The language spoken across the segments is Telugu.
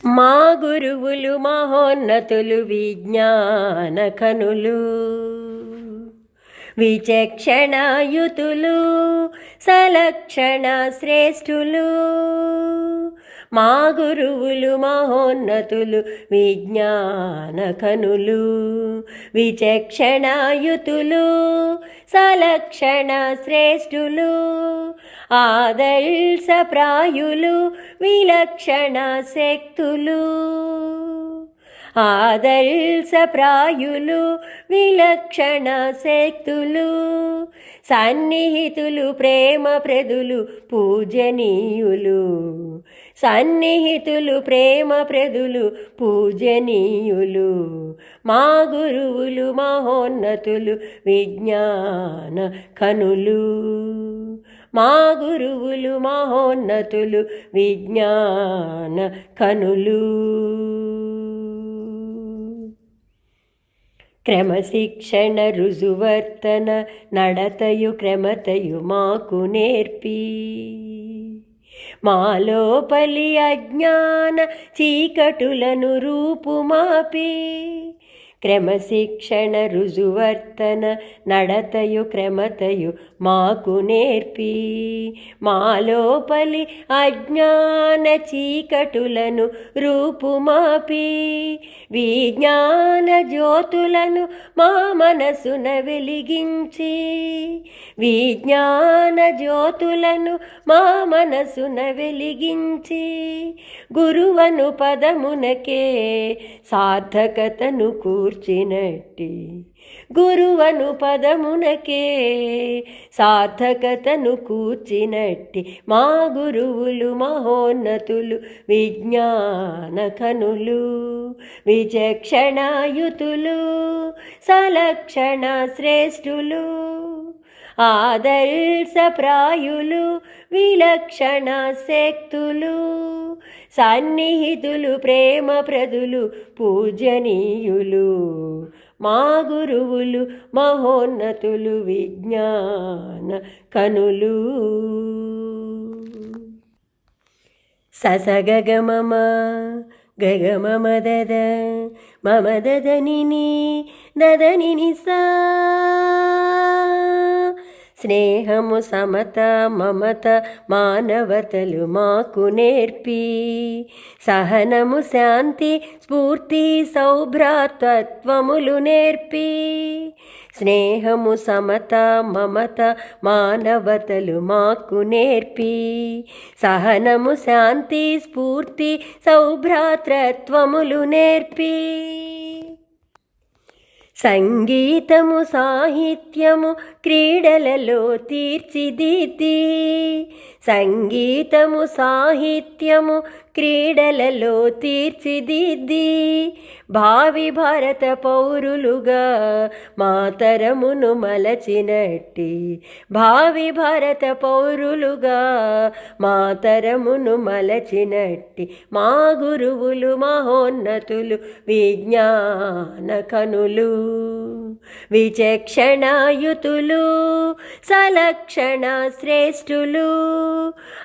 మా గురువులు మహోన్నతులు విజ్ఞాన కనులు విచక్షణాయుతులు సలక్షణ శ్రేష్ఠులు. మా గురువులు మహోన్నతులు విజ్ఞాన కనులు విచక్షణాయుతులు సలక్షణ శ్రేష్ఠులు. ఆదర్శప్రాయులు విలక్షణ శక్తులు. ఆదర్శప్రాయులు విలక్షణ శక్తులు. సన్నిహితులు ప్రేమప్రదులు పూజనీయులు. సన్నిహితులు ప్రేమప్రదులు పూజనీయులు. మా గురువులు మహోన్నతులు విజ్ఞాన కనులు. మా గురువులు మహోన్నతులు విజ్ఞాన కనులు. క్రమశిక్షణ రుజువర్తన నడతయు క్రమతయు మాకు నేర్పి మాలోపలి అజ్ఞాన చీకటులను రూపుమాపి. క్రమశిక్షణ రుజువర్తన నడతయు క్రమతయు మాకు నేర్పి మాలోపలి అజ్ఞాన చీకటులను రూపుమాపి. విజ్ఞాన జ్యోతులను మా మనసున వెలిగించి. విజ్ఞాన జ్యోతులను మా మనసున వెలిగించి. గురువను పదమునకే సార్థకతను కూర్చినట్టి. గురువను పదమునకే సార్థకతను కూర్చినట్టి. మా గురువులు మహోన్నతులు విజ్ఞాన కనులు విచక్షణాయుతులు సలక్షణ శ్రేష్ఠులు. ఆదర్శప్రాయులు విలక్షణ శక్తులు. సన్నిహితులు ప్రేమప్రదులు పూజనీయులు. మా గురువులు మహోన్నతులు విజ్ఞాన కనులు. ససగగమమ గగమమదద మమదదనిని దదనిని సా. స్నేహము సమత మమత మానవతలు మాకు నేర్పి. సహనము శాంతి స్ఫూర్తి సౌభ్రాతత్వములు నేర్పి. స్నేహము సమత మమత మానవతలు మాకు నేర్పి. సహనము శాంతి స్ఫూర్తి సౌభ్రాతృత్వములు నేర్పి. సంగీతము సాహిత్యము క్రీడలలో తీర్చిదిద్ది. సంగీతము సాహిత్యము క్రీడలలో తీర్చిదిద్ది. భావి భారత పౌరులుగా మాతరమును మలచినట్టి. భావి భారత పౌరులుగా మాతరమును మలచినట్టి. మా గురువులు మహోన్నతులు విజ్ఞాన కనులు విచక్షణాయుతులు సలక్షణ శ్రేష్ఠులు.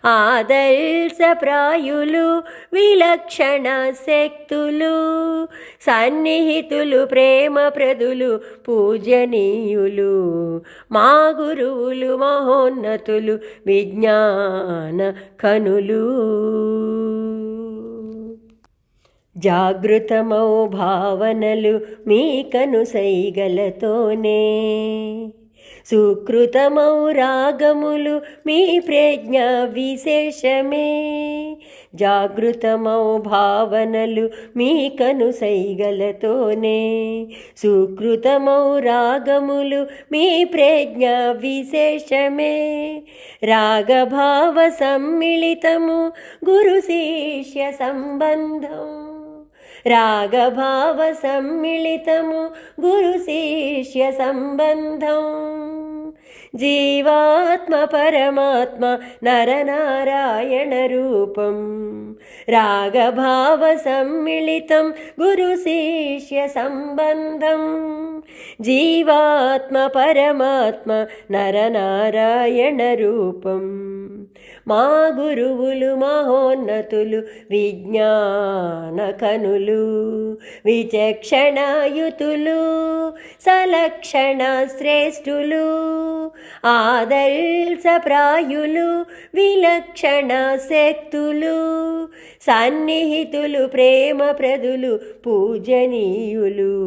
ఆదర్శప్రాయులు విలక్షణ శక్తులు. సన్నిహితులు ప్రేమప్రదులు పూజనీయులు. మా గురువులు మహోన్నతులు విజ్ఞాన కనులు. జాగృతమౌ భావనలు మీ కనుసైగలతోనే. సుకృతమౌ రాగములు మీ ప్రజ్ఞ విశేషమే. జాగృతమౌ భావనలు మీ కనుసైగలతోనే. సుకృతమౌ రాగములు మీ ప్రజ్ఞ విశేషమే. రాగభావ సమ్మిళితము గురు శిష్య సంబంధం. రాగభావ సమ్మిళితము గురు శిష్య సంబంధం. జీవాత్మ పరమాత్మ నరనారాయణ రూపం. రాగభావ సమ్మిళితం గురు శిష్య సంబంధం. జీవాత్మ పరమాత్మ నరనారాయణ రూపం. మా గురువులు మహోన్నతులు విజ్ఞాన కనులు విచక్షణాయుతులు సలక్షణ శ్రేష్ఠులు ఆదర్శప్రాయులు విలక్షణ శక్తులు సన్నిహితులు ప్రేమప్రదులు పూజనీయులు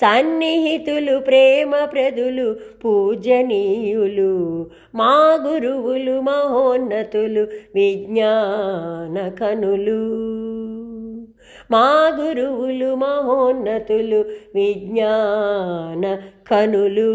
సన్నిహితులు ప్రేమప్రదులు పూజనీయులు మా గురువులు మహోన్నతులు విజ్ఞాన కనులు మా గురువులు మహోన్నతులు విజ్ఞాన కనులు.